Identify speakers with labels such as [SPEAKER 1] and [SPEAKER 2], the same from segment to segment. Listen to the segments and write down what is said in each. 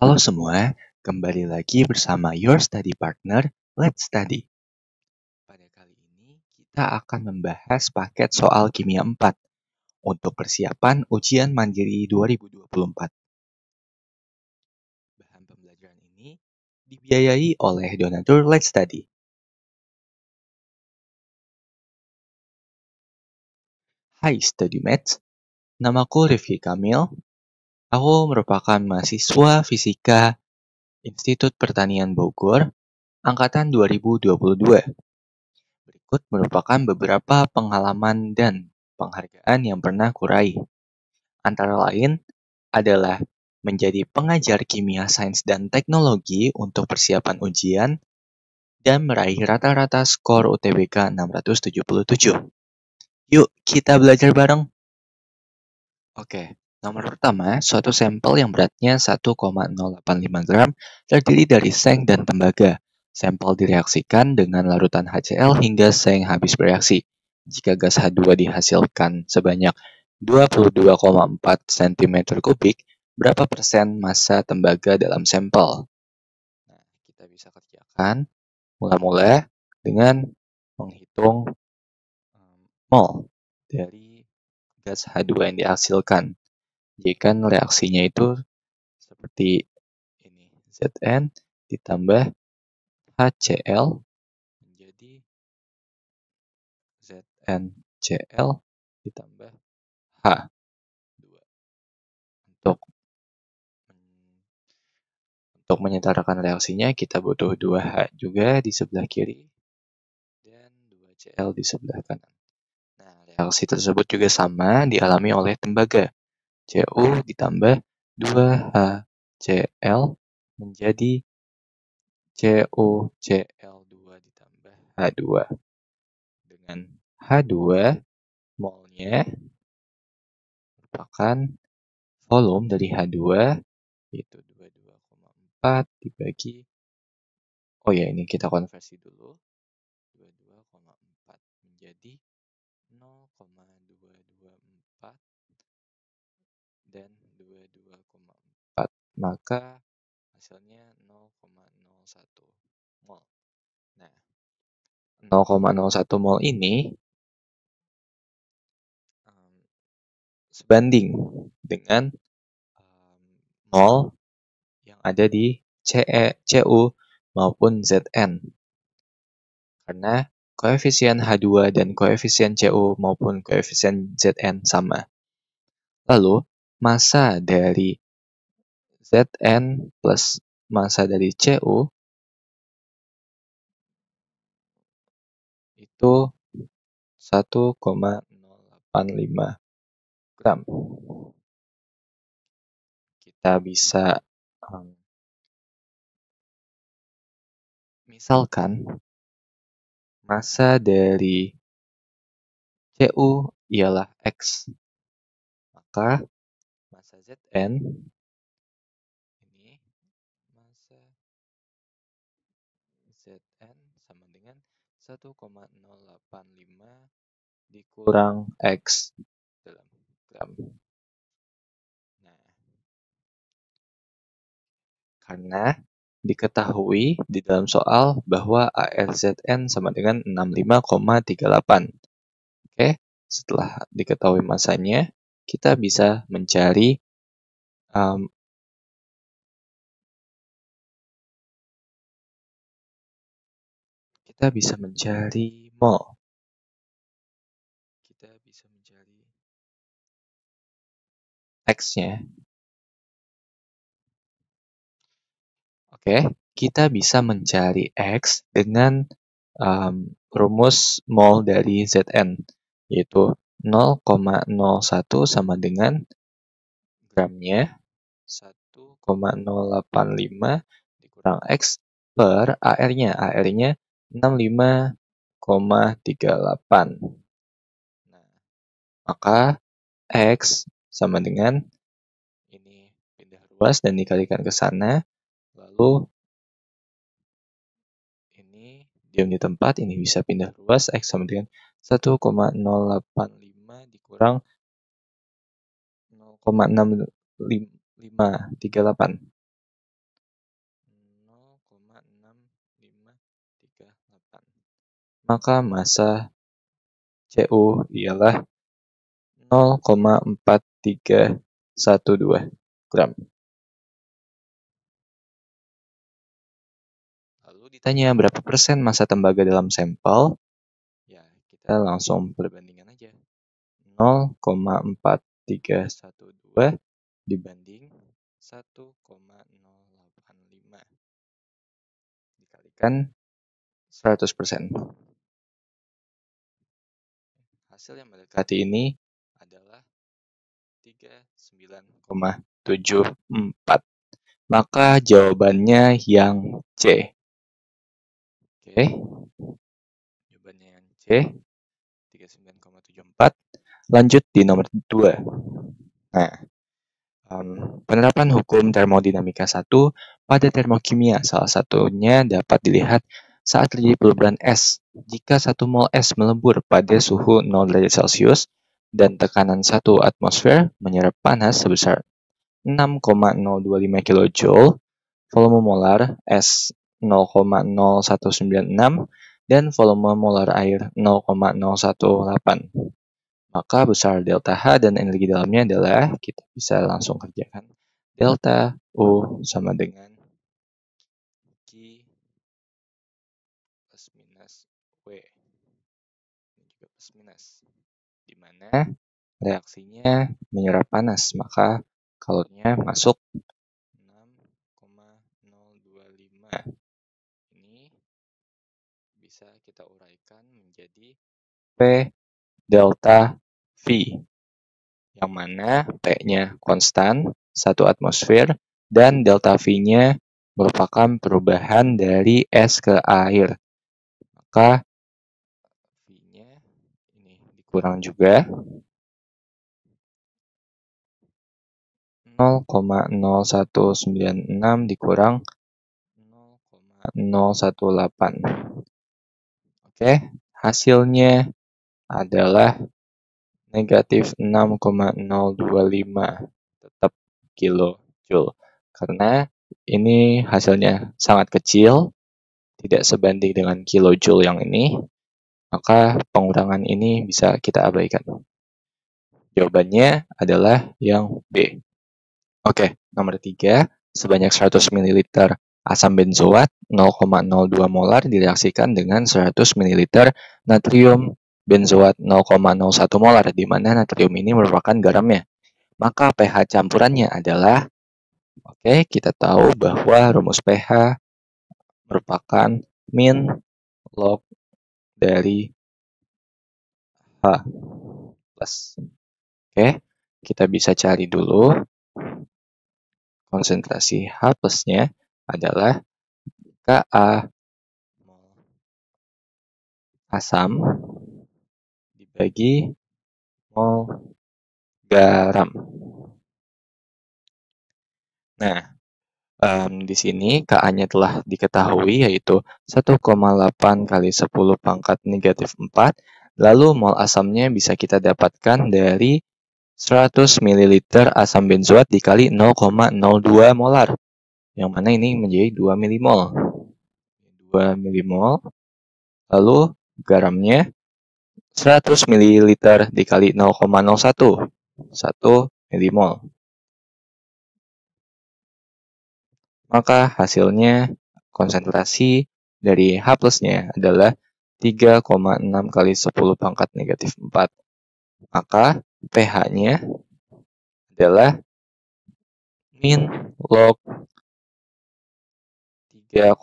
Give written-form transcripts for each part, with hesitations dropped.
[SPEAKER 1] Halo semua, kembali lagi bersama Your Study Partner, Let's Study. Pada kali ini, kita akan membahas paket soal Kimia 4 untuk persiapan ujian mandiri 2024. Bahan pembelajaran ini dibiayai oleh donatur Let's Study. Hai StudyMates, namaku Rifki Kamil. Aku merupakan mahasiswa Fisika Institut Pertanian Bogor, Angkatan 2022. Berikut merupakan beberapa pengalaman dan penghargaan yang pernah kuraih. Antara lain adalah menjadi pengajar kimia, sains, dan teknologi untuk persiapan ujian dan meraih rata-rata skor UTBK 677. Yuk, kita belajar bareng. Oke, nomor pertama, suatu sampel yang beratnya 1,085 gram terdiri dari seng dan tembaga. Sampel direaksikan dengan larutan HCl hingga seng habis bereaksi. Jika gas H2 dihasilkan sebanyak 22,4 cm3, berapa persen massa tembaga dalam sampel? Nah, kita bisa kerjakan mula-mula dengan menghitung mol dari gas H2 yang dihasilkan. Jika reaksinya itu seperti ini, Zn ditambah HCl menjadi ZnCl ditambah H2. Untuk menyetarakan reaksinya, kita butuh 2H juga di sebelah kiri dan 2Cl di sebelah kanan. Nah, reaksi tersebut juga sama dialami oleh tembaga. Cu ditambah 2HCl menjadi CuCl2 ditambah H2. Dengan H2, molnya merupakan volume dari H2, yaitu 22,4 dibagi, oh ya ini kita konversi dulu, 22,4 menjadi 0,224 dan 22,4, maka hasilnya 0,01 mol. Nah, 0,01 mol ini sebanding dengan mol yang ada di Cu maupun Zn. Karena koefisien H2 dan koefisien Cu maupun koefisien Zn sama. Lalu, massa dari Zn plus massa dari Cu itu 1,085 gram. Kita bisa misalkan massa dari Cu ialah X. Maka massa Zn ini massa Zn sama dengan 1,085 dikurang X dalam gram. Nah, karena diketahui di dalam soal bahwa ARZN sama dengan 65,38. Oke, setelah diketahui massanya, kita bisa mencari mol. Kita bisa mencari X-nya. Oke, kita bisa mencari X dengan rumus mol dari Zn, yaitu 0,01 sama dengan gramnya 1,085 dikurang X per AR-nya. AR-nya 65,38. Nah, maka X sama dengan ini pindah ruas dan dikalikan ke sana. Lalu ini diam di tempat, ini bisa pindah ruas. X sama dengan 1,085 dikurang 0,6538. maka massa Cu ialah 0,4312 gram. Lalu ditanya berapa persen massa tembaga dalam sampel? Ya, kita langsung perbandingan aja. 0,4312 dibanding 1,085 dikalikan 100%. Hasil yang mendekati ini adalah 39,74. Maka jawabannya yang C. Oke. Jawabannya yang C, 39,74. Lanjut di nomor 2. Nah, penerapan hukum termodinamika 1 pada termokimia. Salah satunya dapat dilihat saat terjadi perubahan es. Jika 1 mol es melebur pada suhu 0 derajat Celcius dan tekanan 1 atmosfer menyerap panas sebesar 6,025 kJ, volume molar es 0,0196 dan volume molar air 0,018. Maka besar delta H dan energi dalamnya adalah, kita bisa langsung kerjakan, delta U sama dengan Q plus minus W. Ini juga plus minus. Di mana reaksinya menyerap panas, maka kalorinya masuk 6,025. Ini bisa kita uraikan menjadi P delta V, yang mana P-nya konstan, 1 atmosfer, dan delta V-nya merupakan perubahan dari es ke air. Maka V-nya ini dikurang juga 0,0196 dikurang 0,018. Oke, hasilnya adalah negatif 6,025, tetap kilojoule. Karena ini hasilnya sangat kecil, tidak sebanding dengan kilojoule yang ini, maka pengurangan ini bisa kita abaikan. Jawabannya adalah yang B. Oke, nomor 3, sebanyak 100 ml asam benzoat 0,02 molar direaksikan dengan 100 ml natrium benzoat 0,01 molar, di mana natrium ini merupakan garamnya. Maka pH campurannya adalah, oke, kita tahu bahwa rumus pH merupakan min log dari H plus. Oke, kita bisa cari dulu konsentrasi H plusnya adalah Ka asam dibagi mol garam. Nah, di sini Ka-nya telah diketahui, yaitu 1,8 kali 10 pangkat negatif 4. Lalu mol asamnya bisa kita dapatkan dari 100 ml asam benzoat dikali 0,02 molar. Yang mana ini menjadi 2 milimol. 2 milimol. Lalu garamnya 100 ml dikali 0,01. 1 milimol. Maka hasilnya konsentrasi dari H plusnya adalah 3,6 kali 10 pangkat negatif 4. Maka pH-nya adalah min log 3,6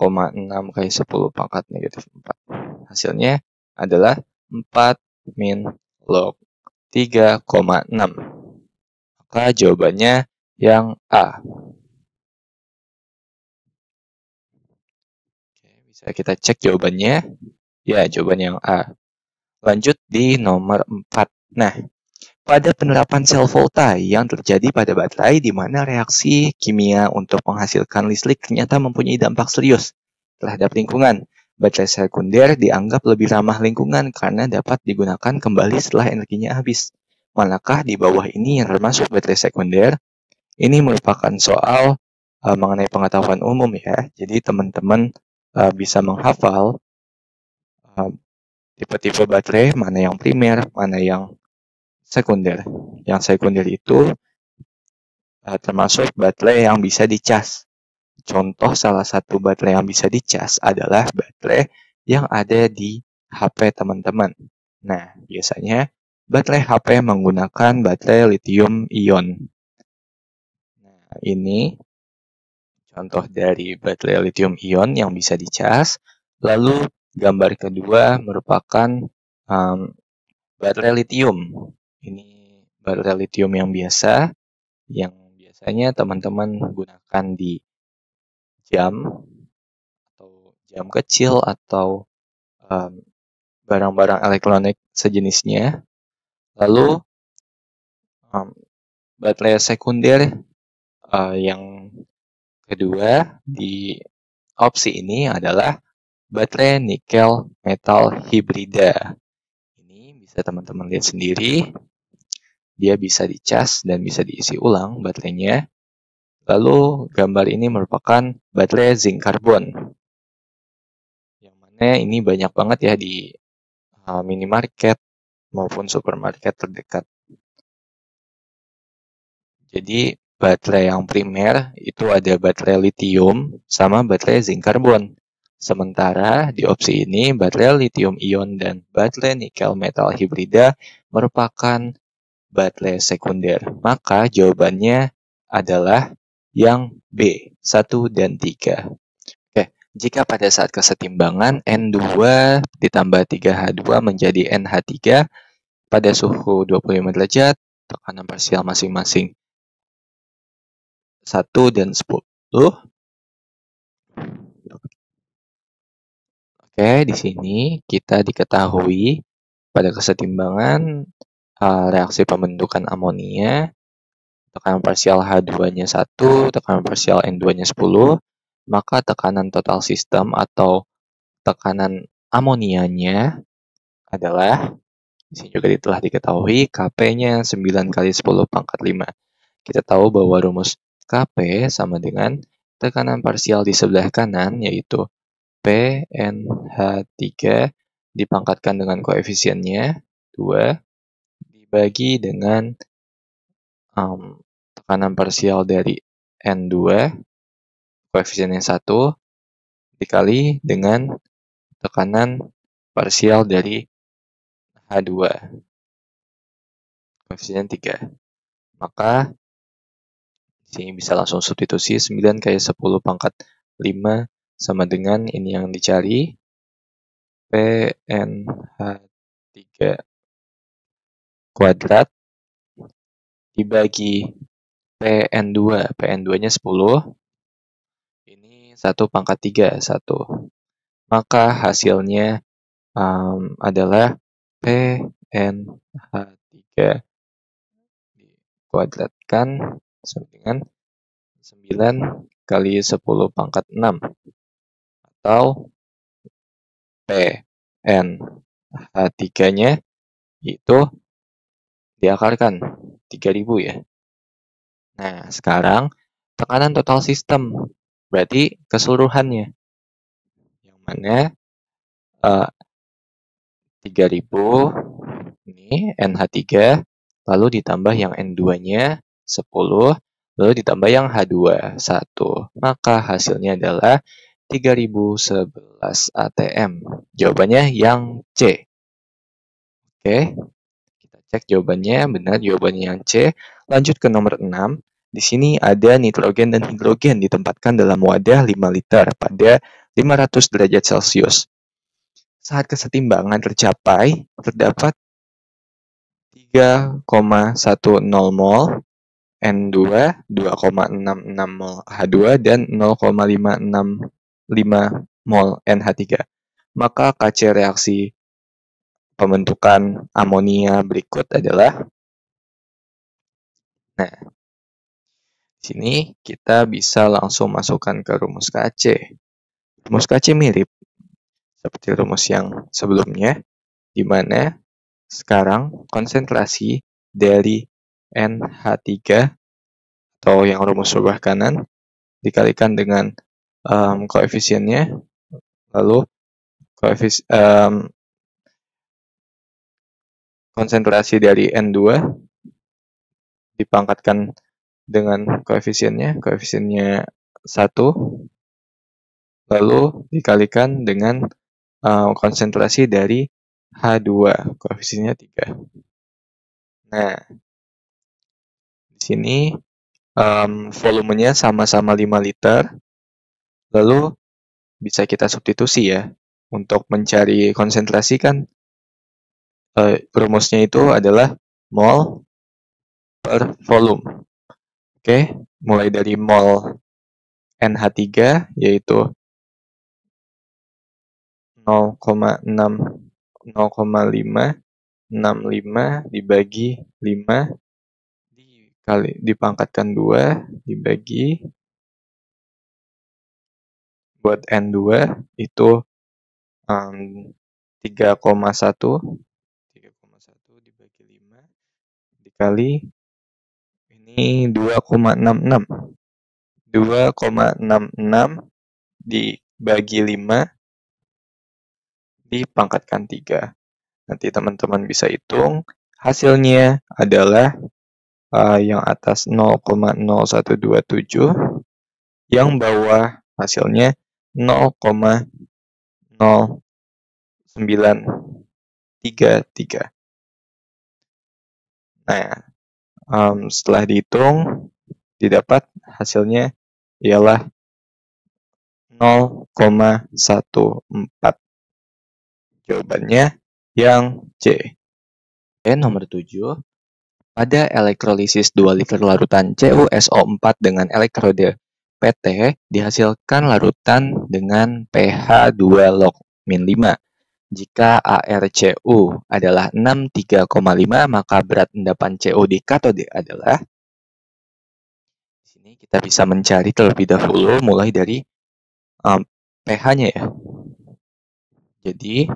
[SPEAKER 1] kali 10 pangkat negatif 4. Hasilnya adalah 4 min log 3,6. Maka jawabannya yang A. Oke, bisa kita cek jawabannya. Ya, jawabannya yang A. Lanjut di nomor 4. Nah, pada penerapan sel volta yang terjadi pada baterai, di mana reaksi kimia untuk menghasilkan listrik ternyata mempunyai dampak serius terhadap lingkungan. Baterai sekunder dianggap lebih ramah lingkungan karena dapat digunakan kembali setelah energinya habis. Manakah di bawah ini yang termasuk baterai sekunder? Ini merupakan soal mengenai pengetahuan umum ya. Jadi teman-teman bisa menghafal tipe-tipe baterai, mana yang primer, mana yang sekunder. Yang sekunder itu termasuk baterai yang bisa dicas. Contoh salah satu baterai yang bisa dicas adalah baterai yang ada di HP teman-teman. Nah, biasanya baterai HP menggunakan baterai lithium ion. Nah, ini contoh dari baterai lithium ion yang bisa dicas. Lalu gambar kedua merupakan baterai lithium. Ini baterai lithium yang biasa, yang biasanya teman-teman gunakan di jam atau jam kecil atau barang-barang elektronik sejenisnya. Lalu baterai sekunder yang kedua di opsi ini adalah baterai nikel metal hibrida. Ini bisa teman-teman lihat sendiri. Dia bisa dicas dan bisa diisi ulang baterainya. Lalu gambar ini merupakan baterai zinc karbon. Yang mana ini banyak banget ya di minimarket maupun supermarket terdekat. Jadi baterai yang primer itu ada baterai lithium sama baterai zinc karbon. Sementara di opsi ini baterai lithium ion dan baterai nikel metal hibrida merupakan baterai sekunder. Maka jawabannya adalah yang B, 1 dan 3. Oke, jika pada saat kesetimbangan N2 ditambah 3H2 menjadi NH3 pada suhu 25 derajat, tekanan parsial masing-masing 1 dan 10. Oke, di sini kita diketahui pada kesetimbangan reaksi pembentukan amonia, tekanan parsial H2-nya 1, tekanan parsial N2-nya 10, maka tekanan total sistem atau tekanan amonianya adalah, di sini juga telah diketahui, Kp-nya 9 kali 10 pangkat 5. Kita tahu bahwa rumus Kp sama dengan tekanan parsial di sebelah kanan, yaitu PNH3 dipangkatkan dengan koefisiennya 2, dibagi dengan tekanan parsial dari N2, koefisiennya 1, dikali dengan tekanan parsial dari H2, koefisiennya 3. Maka di sini bisa langsung substitusi 9 kali 10 pangkat 5 sama dengan ini yang dicari, PNH3 kuadrat dibagi PN2, PN2-nya 10, ini 1 pangkat 3, 1. Maka hasilnya adalah PNH3 dikuadratkan sama dengan 9 kali 10 pangkat 6, atau PNH3-nya itu diakarkan 3000 ya. Nah, sekarang tekanan total sistem, berarti keseluruhannya. Yang mana 3000 ini NH3, lalu ditambah yang N2-nya 10, lalu ditambah yang H2 1. Maka hasilnya adalah 3011 ATM. Jawabannya yang C. Oke, kita cek jawabannya, benar jawabannya yang C. Lanjut ke nomor 6. Di sini ada nitrogen dan hidrogen ditempatkan dalam wadah 5 liter pada 500 derajat Celcius. Saat kesetimbangan tercapai, terdapat 3,10 mol N2, 2,66 mol H2, dan 0,565 mol NH3. Maka KC reaksi pembentukan amonia berikut adalah, nah, di sini kita bisa langsung masukkan ke rumus KC. Rumus KC mirip seperti rumus yang sebelumnya, di mana sekarang konsentrasi dari NH3 atau yang rumus sebelah kanan dikalikan dengan koefisiennya, lalu konsentrasi dari N2 dipangkatkan dengan koefisiennya 1, lalu dikalikan dengan konsentrasi dari H2, koefisiennya 3. Nah, di sini volumenya sama-sama 5 liter, lalu bisa kita substitusi ya. Untuk mencari konsentrasi kan rumusnya itu adalah mol per volume. Oke, mulai dari mol NH3 yaitu 0,565 dibagi 5 dipangkatkan 2 dibagi buat N2 itu 3,1 dibagi 5 dikali ini 2,66 dibagi 5 dipangkatkan 3. Nanti teman-teman bisa hitung hasilnya adalah yang atas 0,0127, yang bawah hasilnya 0,0933. Nah, setelah dihitung, didapat hasilnya ialah 0,14. Jawabannya yang C. Nomor 7. Pada elektrolisis 2 liter larutan CuSO4 dengan elektrode PT, dihasilkan larutan dengan pH 2 log min 5. Jika ArCu adalah 63,5, maka berat endapan Cu di katode adalah. Di sini kita bisa mencari terlebih dahulu mulai dari pH-nya ya. Jadi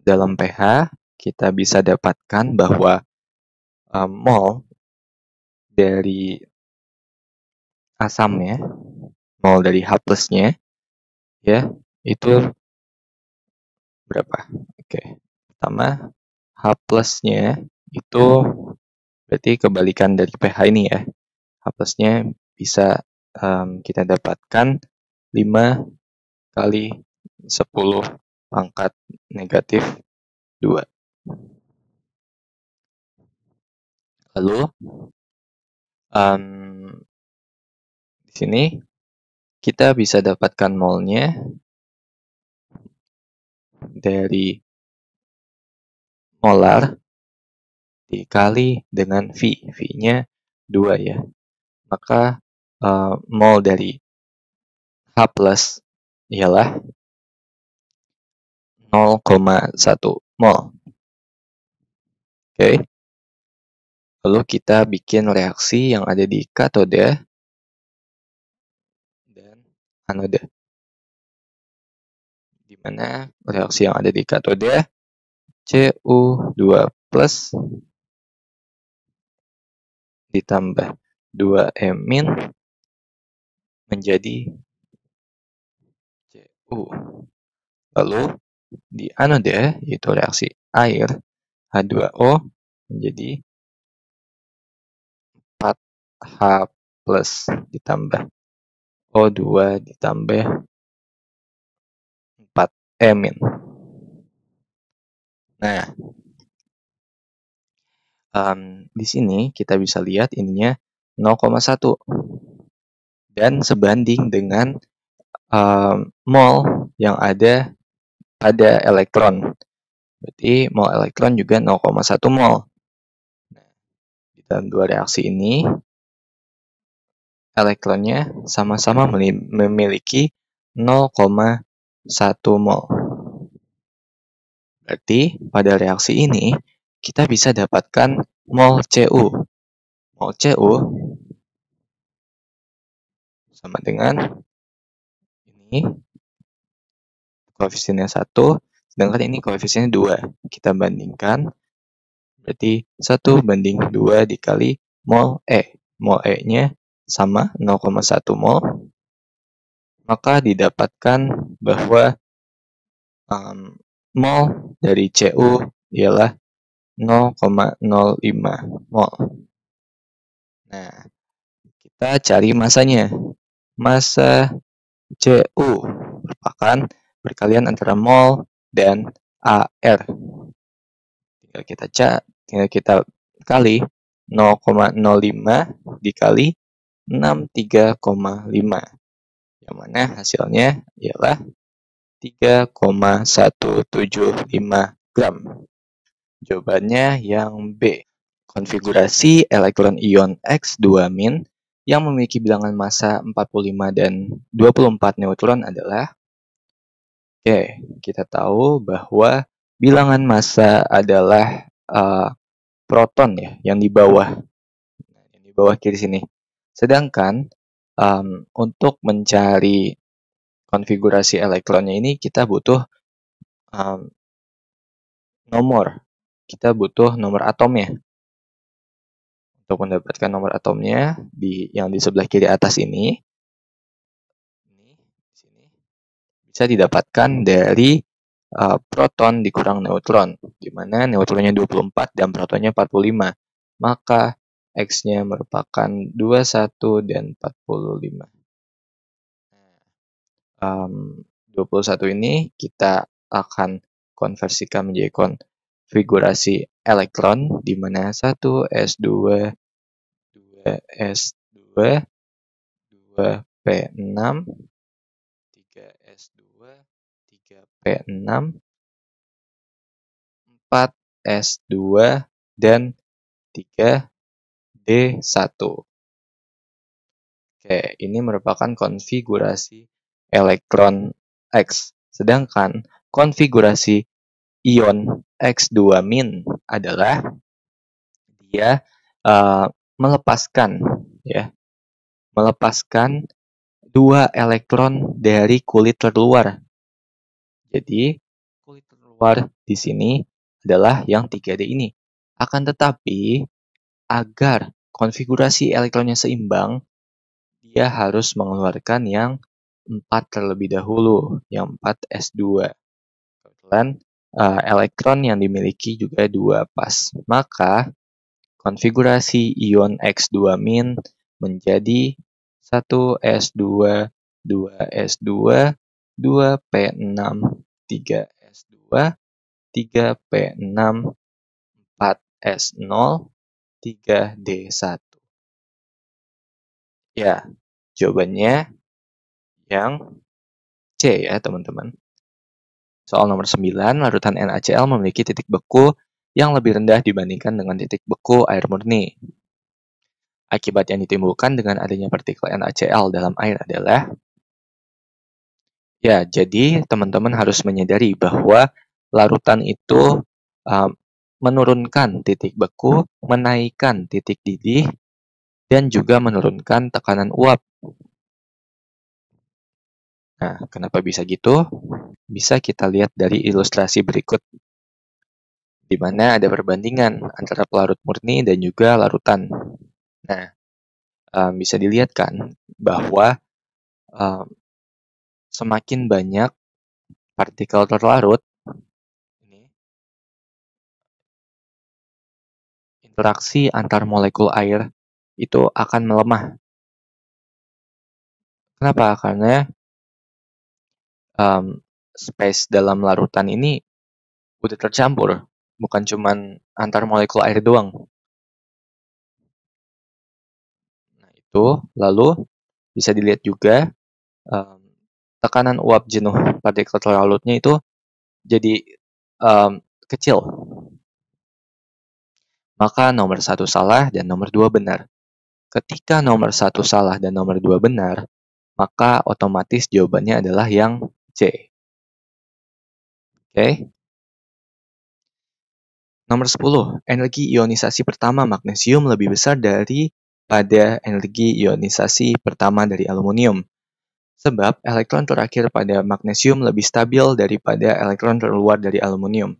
[SPEAKER 1] dalam pH kita bisa dapatkan bahwa mol dari asamnya, mol dari H plusnya ya, itu berapa? Oke. Pertama, H plusnya itu berarti kebalikan dari pH ini ya. H plusnya bisa kita dapatkan 5 kali 10 pangkat negatif 2. Lalu di sini kita bisa dapatkan molnya dari molar dikali dengan V. V-nya 2 ya. Maka mol dari H plus ialah 0,1 mol. Oke. Lalu kita bikin reaksi yang ada di katode dan anode. Di mana reaksi yang ada di katode Cu2 plus ditambah 2E min menjadi Cu. Lalu di anode, yaitu reaksi air H2O menjadi 4H plus ditambah O2 ditambah 4E min. Nah, di sini kita bisa lihat ininya 0,1 dan sebanding dengan mol yang ada pada elektron. Berarti mol elektron juga 0,1 mol. Nah, di dalam dua reaksi ini elektronnya sama-sama memiliki 0,1 mol. Berarti pada reaksi ini kita bisa dapatkan mol Cu. Mol Cu sama dengan ini koefisiennya 1, sedangkan ini koefisiennya 2. Kita bandingkan, berarti 1 banding 2 dikali mol E. Mol E-nya sama 0,1 mol. Maka didapatkan bahwa mol dari Cu ialah 0,05 mol. Nah, kita cari masanya. Massa Cu merupakan perkalian antara mol dan AR. Tinggal kita kali 0,05 dikali 63,5. Yang mana hasilnya ialah 3,175 gram. Jawabannya yang B. Konfigurasi elektron ion X2- yang memiliki bilangan massa 45 dan 24 neutron adalah. Oke, kita tahu bahwa bilangan massa adalah proton ya, yang di bawah kiri sini. Sedangkan untuk mencari konfigurasi elektronnya ini kita butuh kita butuh nomor atomnya. Untuk mendapatkan nomor atomnya yang di sebelah kiri atas ini bisa didapatkan dari proton dikurang neutron, di mana neutronnya 24 dan protonnya 45. Maka X-nya merupakan 21 dan 45. 21 ini kita akan konversikan menjadi konfigurasi elektron, di mana 1s2, 2s2, 2p6, 3s2, 3p6, 4s2, dan 3d1. Oke, ini merupakan konfigurasi elektron X. Sedangkan konfigurasi ion X2- adalah dia melepaskan dua elektron dari kulit terluar. Jadi kulit terluar di sini adalah yang 3D ini. Akan tetapi agar konfigurasi elektronnya seimbang, dia harus mengeluarkan yang 4 terlebih dahulu, yang 4s2. Kebetulan elektron yang dimiliki juga 2 pas. Maka konfigurasi ion X2- menjadi 1s2, 2s2, 2p6, 3s2, 3p6, 4s0, 3d1. Ya, jawabannya yang C ya teman-teman. Soal nomor 9, larutan NaCl memiliki titik beku yang lebih rendah dibandingkan dengan titik beku air murni. Akibat yang ditimbulkan dengan adanya partikel NaCl dalam air adalah, ya, jadi teman-teman harus menyadari bahwa larutan itu menurunkan titik beku, menaikkan titik didih, dan juga menurunkan tekanan uap. Nah, kenapa bisa gitu? Bisa kita lihat dari ilustrasi berikut, di mana ada perbandingan antara pelarut murni dan juga larutan. Nah, bisa dilihat kan bahwa semakin banyak partikel terlarut, interaksi antar molekul air itu akan melemah. Kenapa? Karena space dalam larutan ini udah tercampur, bukan cuma antar molekul air doang. Nah, itu lalu bisa dilihat juga tekanan uap jenuh partikel terlarutnya itu jadi kecil. Maka nomor 1 salah dan nomor 2 benar. Ketika nomor 1 salah dan nomor 2 benar, maka otomatis jawabannya adalah yang C. Oke. Nomor 10, energi ionisasi pertama magnesium lebih besar daripada energi ionisasi pertama dari aluminium. Sebab elektron terakhir pada magnesium lebih stabil daripada elektron terluar dari aluminium.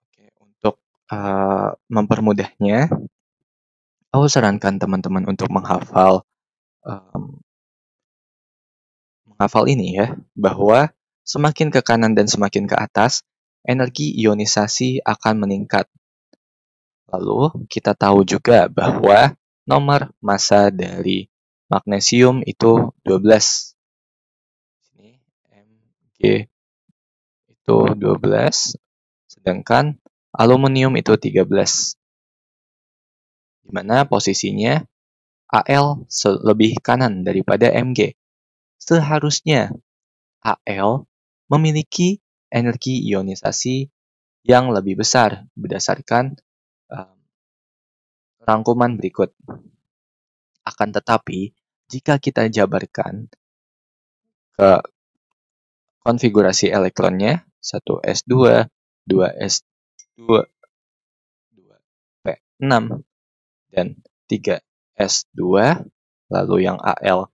[SPEAKER 1] Oke, untuk mempermudahnya, aku sarankan teman-teman untuk menghafal ini ya, bahwa Semakin ke kanan dan semakin ke atas, energi ionisasi akan meningkat. Lalu, kita tahu juga bahwa nomor massa dari magnesium itu 12. Sini Mg itu 12, sedangkan aluminium itu 13. Di mana posisinya Al lebih kanan daripada Mg. Seharusnya Al memiliki energi ionisasi yang lebih besar berdasarkan rangkuman berikut. Akan tetapi, jika kita jabarkan ke konfigurasi elektronnya, 1s2, 2s2, 2p6, dan 3s2, lalu yang Al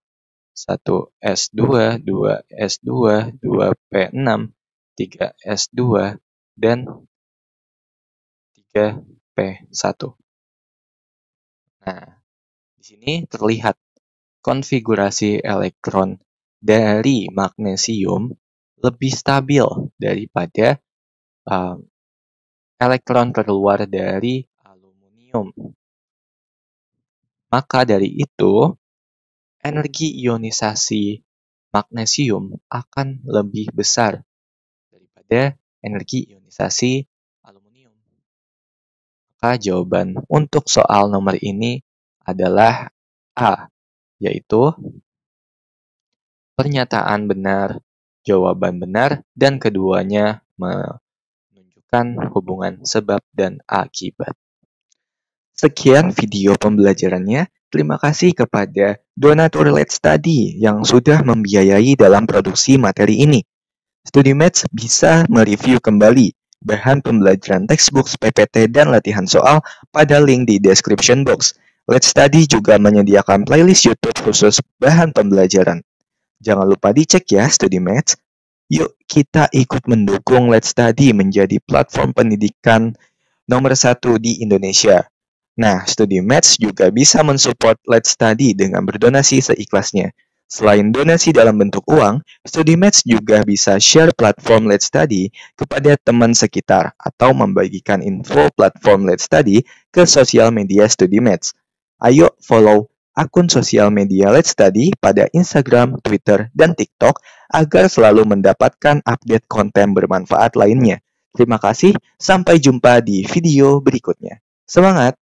[SPEAKER 1] 1s2, 2s2, 2p6, 3s2, dan 3p1. Nah, di sini terlihat konfigurasi elektron dari magnesium lebih stabil daripada elektron keluar dari aluminium. Maka dari itu, energi ionisasi magnesium akan lebih besar daripada energi ionisasi aluminium. Maka jawaban untuk soal nomor ini adalah A, yaitu pernyataan benar, jawaban benar, dan keduanya menunjukkan hubungan sebab dan akibat. Sekian video pembelajarannya. Terima kasih kepada donatur Let's Study yang sudah membiayai dalam produksi materi ini. StudyMaths bisa mereview kembali bahan pembelajaran textbooks, PPT, dan latihan soal pada link di description box. Let's Study juga menyediakan playlist YouTube khusus bahan pembelajaran. Jangan lupa dicek ya StudyMaths. Yuk kita ikut mendukung Let's Study menjadi platform pendidikan nomor 1 di Indonesia. Nah, StudyMaths juga bisa mensupport Let's Study dengan berdonasi seikhlasnya. Selain donasi dalam bentuk uang, StudyMaths juga bisa share platform Let's Study kepada teman sekitar atau membagikan info platform Let's Study ke sosial media StudyMaths. Ayo follow akun sosial media Let's Study pada Instagram, Twitter, dan TikTok agar selalu mendapatkan update konten bermanfaat lainnya. Terima kasih, sampai jumpa di video berikutnya. Semangat!